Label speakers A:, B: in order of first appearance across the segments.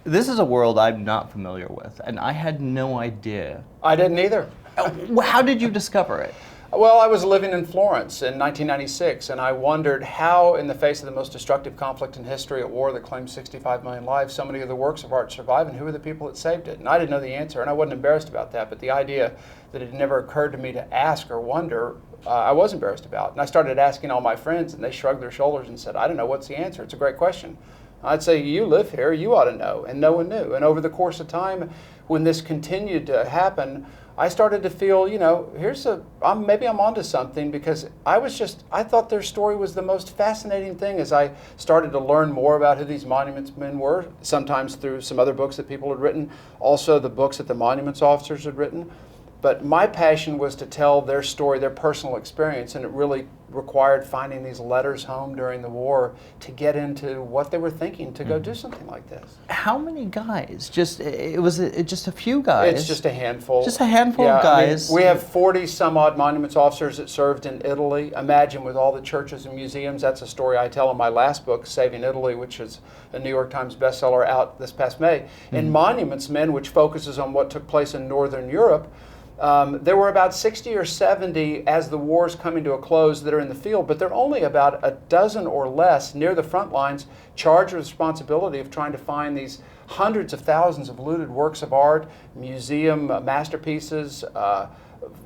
A: This is a world I'm not familiar with, and I had no idea.
B: I didn't either.
A: How did you discover it?
B: Well, I was living in Florence in 1996, and I wondered how, in the face of the most destructive conflict in history, a war that claimed 65 million lives, so many of the works of art survive, and who are the people that saved it? And I didn't know the answer, and I wasn't embarrassed about that, but the idea that it never occurred to me to ask or wonder, I was embarrassed about. And I started asking all my friends, and they shrugged their shoulders and said, I don't know, what's the answer? It's a great question. I'd say, you live here, you ought to know, and no one knew. And over the course of time, when this continued to happen, I started to feel, maybe I'm onto something, because I thought their story was the most fascinating thing as I started to learn more about who these monuments men were, sometimes through some other books that people had written, also the books that the monuments officers had written. But my passion was to tell their story, their personal experience, and it really required finding these letters home during the war to get into what they were thinking to go do something like this.
A: How many guys? Just a few guys?
B: It's just a handful.
A: Just a handful of guys?
B: We have 40 some odd monuments officers that served in Italy. Imagine with all the churches and museums. That's a story I tell in my last book, Saving Italy, which is a New York Times bestseller out this past May. In Monuments Men, which focuses on what took place in Northern Europe, there were about 60 or 70 as the war's coming to a close that are in the field, but there are only about a dozen or less near the front lines charged with the responsibility of trying to find these hundreds of thousands of looted works of art, museum masterpieces,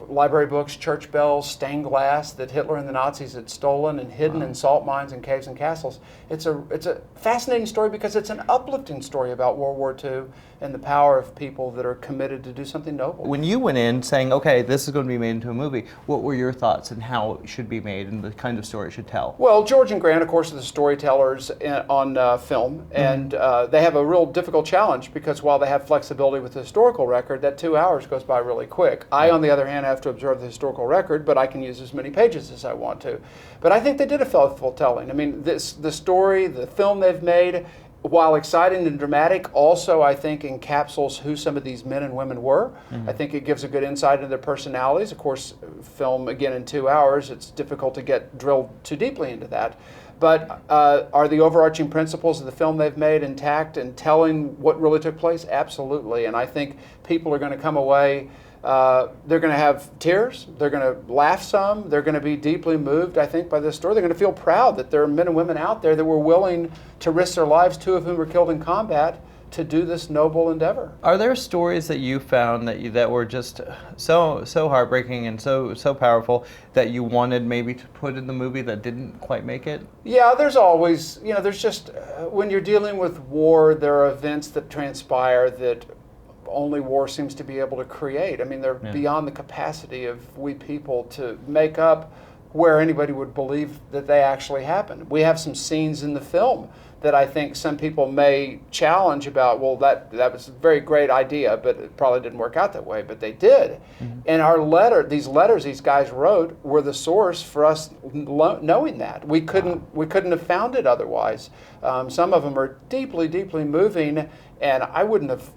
B: library books, church bells, stained glass that Hitler and the Nazis had stolen and hidden in salt mines and caves and castles. It's a fascinating story because it's an uplifting story about World War II and the power of people that are committed to do something noble.
A: When you went in saying, okay, this is going to be made into a movie, what were your thoughts and how it should be made and the kind of story it should tell?
B: Well, George and Grant, of course, are the storytellers on film, and they have a real difficult challenge because while they have flexibility with the historical record, that 2 hours goes by really quick. I, on the other hand, have to observe the historical record, but I can use as many pages as I want to. But I think they did a faithful telling. I mean, the story, the film they've made, while exciting and dramatic, also I think encapsulates who some of these men and women were. I think it gives a good insight into their personalities. Of course, film, again, in 2 hours, it's difficult to get drilled too deeply into that. But are the overarching principles of the film they've made intact and telling what really took place? Absolutely. And I think people are going to come away, they're going to have tears, they're going to laugh some, they're going to be deeply moved, I think, by this story. They're going to feel proud that there are men and women out there that were willing to risk their lives, 2 of whom were killed in combat, to do this noble endeavor.
A: Are there stories that you found that were just so heartbreaking and so powerful that you wanted maybe to put in the movie that didn't quite make it?
B: Yeah, there's always, there's just, when you're dealing with war, there are events that transpire that only war seems to be able to create. I mean, they're beyond the capacity of we people to make up where anybody would believe that they actually happened. We have some scenes in the film that I think some people may challenge about, well, that was a very great idea, but it probably didn't work out that way, but they did. And these letters these guys wrote were the source for us knowing that. We couldn't have found it otherwise. Some of them are deeply, deeply moving, and I wouldn't have,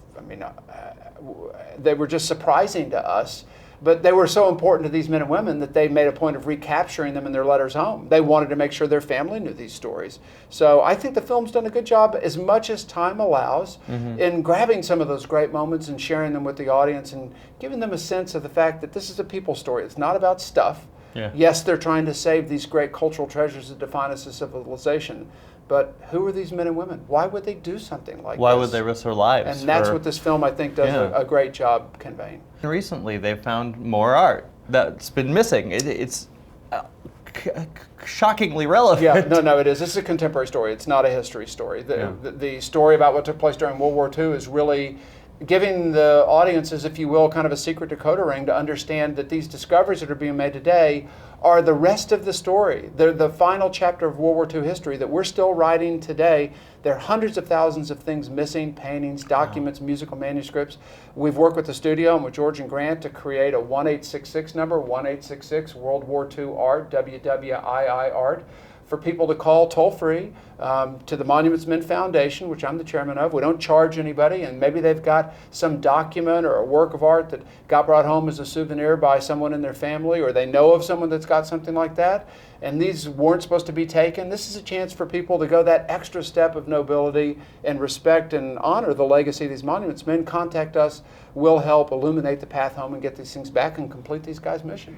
B: they were just surprising to us. But they were so important to these men and women that they made a point of recapturing them in their letters home. They wanted to make sure their family knew these stories. So I think the film's done a good job, as much as time allows, in grabbing some of those great moments and sharing them with the audience and giving them a sense of the fact that this is a people story. It's not about stuff.
A: Yeah.
B: Yes, they're trying to save these great cultural treasures that define us as civilization. But who are these men and women? Why would they do something like this?
A: Why would they risk their lives?
B: And that's what this film, I think, does a great job conveying.
A: Recently, they found more art that's been missing. It's shockingly relevant.
B: Yeah, no, it is. This is a contemporary story. It's not a history story. The story about what took place during World War II is really giving the audiences, if you will, kind of a secret decoder ring to understand that these discoveries that are being made today are the rest of the story. They're the final chapter of World War II history that we're still writing today. There are hundreds of thousands of things missing, paintings, documents, musical manuscripts. We've worked with the studio and with George and Grant to create a 1866 number, 1866 World War II Art, WWII Art, for people to call toll-free to the Monuments Men Foundation, which I'm the chairman of. We don't charge anybody, and maybe they've got some document or a work of art that got brought home as a souvenir by someone in their family, or they know of someone that's got something like that, and these weren't supposed to be taken. This is a chance for people to go that extra step of nobility and respect and honor the legacy of these monuments men. Contact us. We'll help illuminate the path home and get these things back and complete these guys' mission.